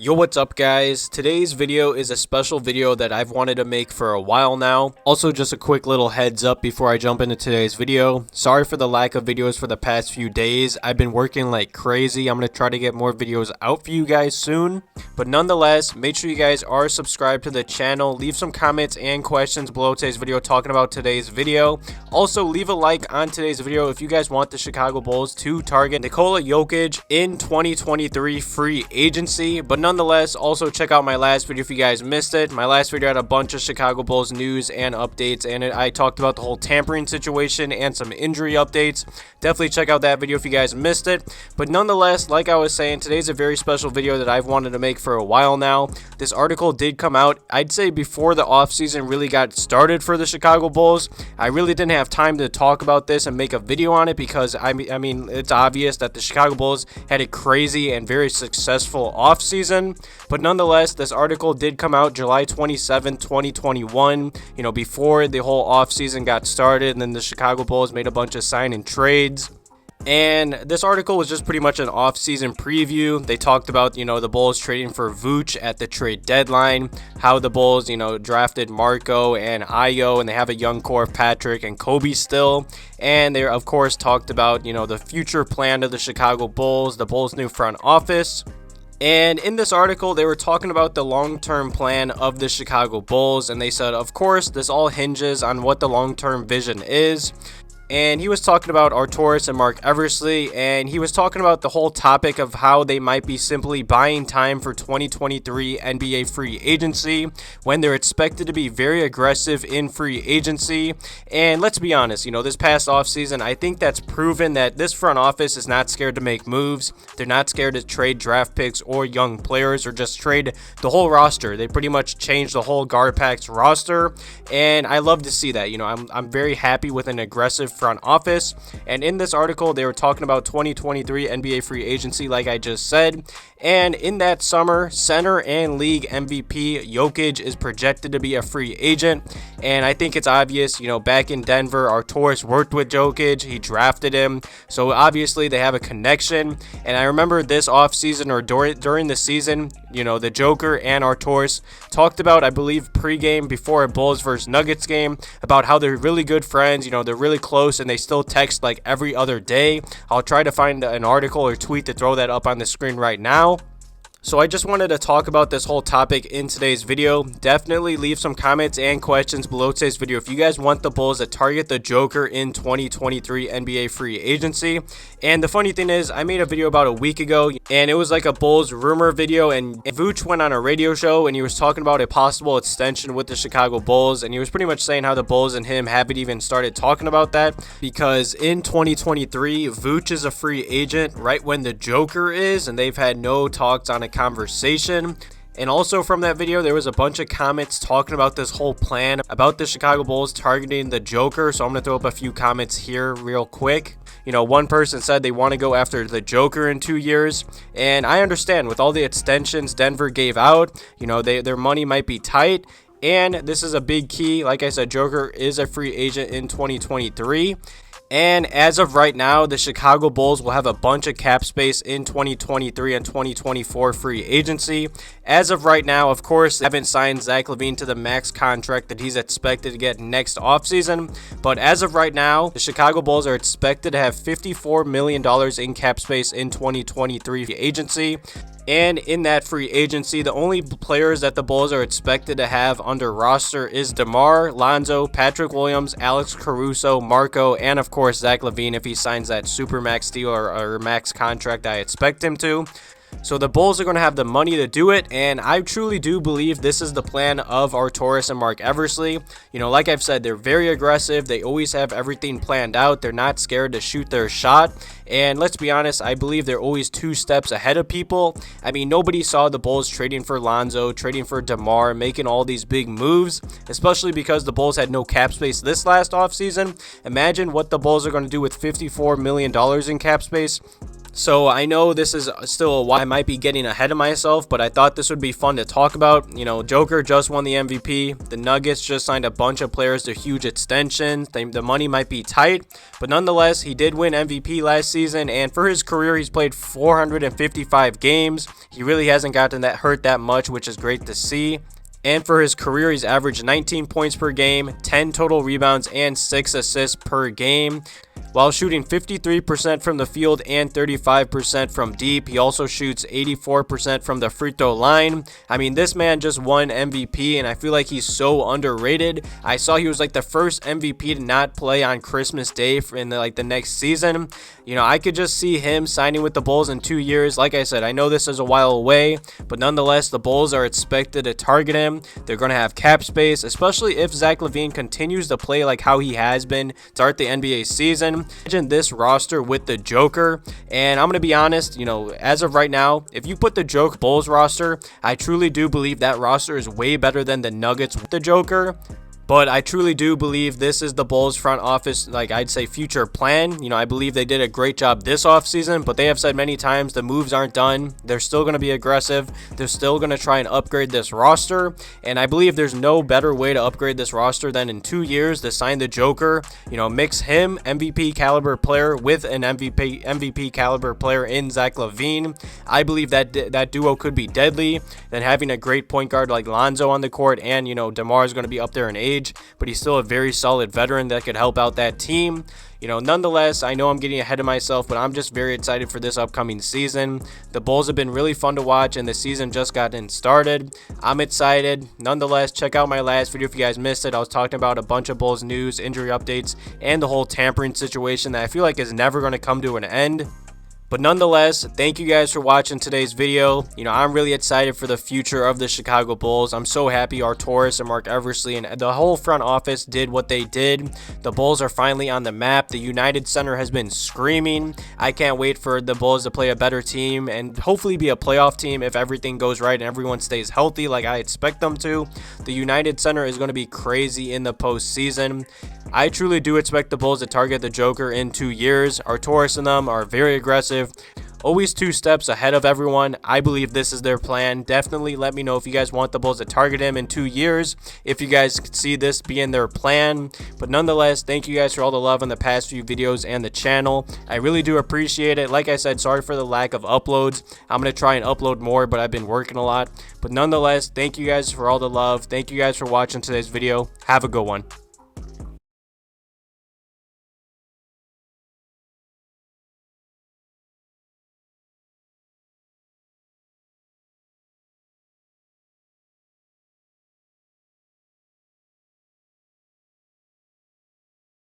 Yo, what's up guys? Today's video is a special video that I've wanted to make for a while now. Also, just a quick little heads up before I jump into today's video. Sorry for the lack of videos for the past few days. I've been working like crazy. I'm going to try to get more videos out for you guys soon. But nonetheless, make sure you guys are subscribed to the channel. Leave some comments and questions below today's video talking about today's video. Also, leave a like on today's video if you guys want the Chicago Bulls to target Nikola Jokic in 2023 free agency. But nonetheless, also check out my last video if you guys missed it. My last video had a bunch of Chicago Bulls news and updates, and I talked about the whole tampering situation and some injury updates. Definitely check out that video if you guys missed it. But nonetheless, like I was saying, today's a very special video that I've wanted to make for a while now. This article did come out, I'd say, before the offseason really got started for the Chicago Bulls. I really didn't have time to talk about this and make a video on it because, I mean, it's obvious that the Chicago Bulls had a crazy and very successful offseason. But nonetheless, this article did come out July 27, 2021, before the whole offseason got started, and then the Chicago Bulls made a bunch of sign and trades. And this article was just pretty much an off-season preview. They talked about, the Bulls trading for Vucevic at the trade deadline, how the Bulls, drafted Marko and Ayo, and they have a young core of Patrick and Coby still. And they, of course, talked about, the future plan of the Chicago Bulls, the Bulls' new front office. And in this article, they were talking about the long-term plan of the Chicago Bulls, and they said, of course, this all hinges on what the long-term vision is. And he was talking about Arturas and Mark Eversley, and he was talking about the whole topic of how they might be simply buying time for 2023 NBA free agency when they're expected to be very aggressive in free agency. And let's be honest, this past offseason, I think that's proven that this front office is not scared to make moves. They're not scared to trade draft picks or young players or just trade the whole roster. They pretty much changed the whole GarPax roster, and I love to see that. I'm very happy with an aggressive front office. And in this article, they were talking about 2023 NBA free agency, like I just said. And in that summer, center and league MVP Jokic is projected to be a free agent. And I think it's obvious, back in Denver, Arturas worked with Jokic. He drafted him. So obviously they have a connection. And I remember this offseason or during the season, the Joker and Arturas talked about, I believe, pregame before a Bulls versus Nuggets game about how they're really good friends. They're really close and they still text like every other day. I'll try to find an article or tweet to throw that up on the screen right now. So I just wanted to talk about this whole topic in today's video. Definitely leave some comments and questions below today's video if you guys want the Bulls to target the Joker in 2023 NBA free agency. And the funny thing is, I made a video about a week ago, and it was like a Bulls rumor video, and Vucevic went on a radio show, and he was talking about a possible extension with the Chicago Bulls, and he was pretty much saying how the Bulls and him haven't even started talking about that, because in 2023, Vucevic is a free agent right when the Joker is, and they've had no talks on a conversation. And also from that video, there was a bunch of comments talking about this whole plan about the Chicago Bulls targeting the Joker. So I'm going to throw up a few comments here real quick. One person said they want to go after the Joker in 2 years. And I understand with all the extensions Denver gave out, their money might be tight. And this is a big key. Like I said, Joker is a free agent in 2023. And as of right now, the Chicago Bulls will have a bunch of cap space in 2023 and 2024 free agency. As of right now, of course, they haven't signed Zach LaVine to the max contract that he's expected to get next offseason. But as of right now, the Chicago Bulls are expected to have $54 million in cap space in 2023 free agency. And in that free agency, the only players that the Bulls are expected to have under roster is Demar, Lonzo, Patrick Williams, Alex Caruso, Marko, and of course Zach LaVine if he signs that supermax deal or max contract I expect him to. So the Bulls are going to have the money to do it, and I truly do believe this is the plan of Arturas and Mark Eversley. Like I've said, they're very aggressive. They always have everything planned out. They're not scared to shoot their shot. And let's be honest, I believe they're always 2 steps ahead of people. I mean, nobody saw the Bulls trading for Lonzo, trading for Demar, making all these big moves, especially because the Bulls had no cap space this last offseason. Imagine what the Bulls are going to do with $54 million in cap space. So I know this is still a while. I might be getting ahead of myself, but I thought this would be fun to talk about. You know, Joker just won the MVP. The Nuggets just signed a bunch of players to huge extensions. The money might be tight, but nonetheless, he did win MVP last season. And for his career, he's played 455 games. He really hasn't gotten that hurt that much, which is great to see. And for his career, he's averaged 19 points per game, 10 total rebounds, and 6 assists per game. While shooting 53% from the field and 35% from deep, he also shoots 84% from the free throw line. I mean, this man just won MVP, and I feel like he's so underrated. I saw he was like the first MVP to not play on Christmas Day in the next season. You know, I could just see him signing with the Bulls in 2 years. Like I said, I know this is a while away, but nonetheless, the Bulls are expected to target him. They're going to have cap space, especially if Zach LaVine continues to play like how he has been to start the NBA season. Imagine this roster with the Joker, and I'm going to be honest, you know, as of right now, if you put the Joker Bulls roster, I truly do believe that roster is way better than the Nuggets with the Joker. But I truly do believe this is the Bulls front office, like I'd say, future plan. You know, I believe they did a great job this offseason, but they have said many times the moves aren't done. They're still going to be aggressive. They're still going to try and upgrade this roster. And I believe there's no better way to upgrade this roster than in 2 years to sign the Joker. You know, mix him, MVP caliber player, with an MVP caliber player in Zach LaVine. I believe that duo could be deadly. Then having a great point guard like Lonzo on the court, and, you know, Demar is going to be up there in age, but he's still a very solid veteran that could help out that team. You know, nonetheless, I know I'm getting ahead of myself, but I'm just very excited for this upcoming season. The Bulls have been really fun to watch, and the season just gotten started. I'm excited. Nonetheless, check out my last video if you guys missed it. I was talking about a bunch of Bulls news, injury updates, and the whole tampering situation that I feel like is never going to come to an end. But nonetheless, thank you guys for watching today's video. You know, I'm really excited for the future of the Chicago Bulls. I'm so happy Arturas and Mark Eversley and the whole front office did what they did. The Bulls are finally on the map. The United Center has been screaming. I can't wait for the Bulls to play a better team and hopefully be a playoff team if everything goes right and everyone stays healthy like I expect them to. The United Center is going to be crazy in the postseason. I truly do expect the Bulls to target the Joker in 2 years. Arturas and them are very aggressive, always 2 steps ahead of everyone. I believe this is their plan. Definitely let me know if you guys want the Bulls to target him in 2 years, if you guys see this being their plan. But nonetheless, thank you guys for all the love on the past few videos and the channel. I really do appreciate it. Like I said, sorry for the lack of uploads. I'm going to try and upload more, but I've been working a lot. But nonetheless, thank you guys for all the love. Thank you guys for watching today's video. Have a good one.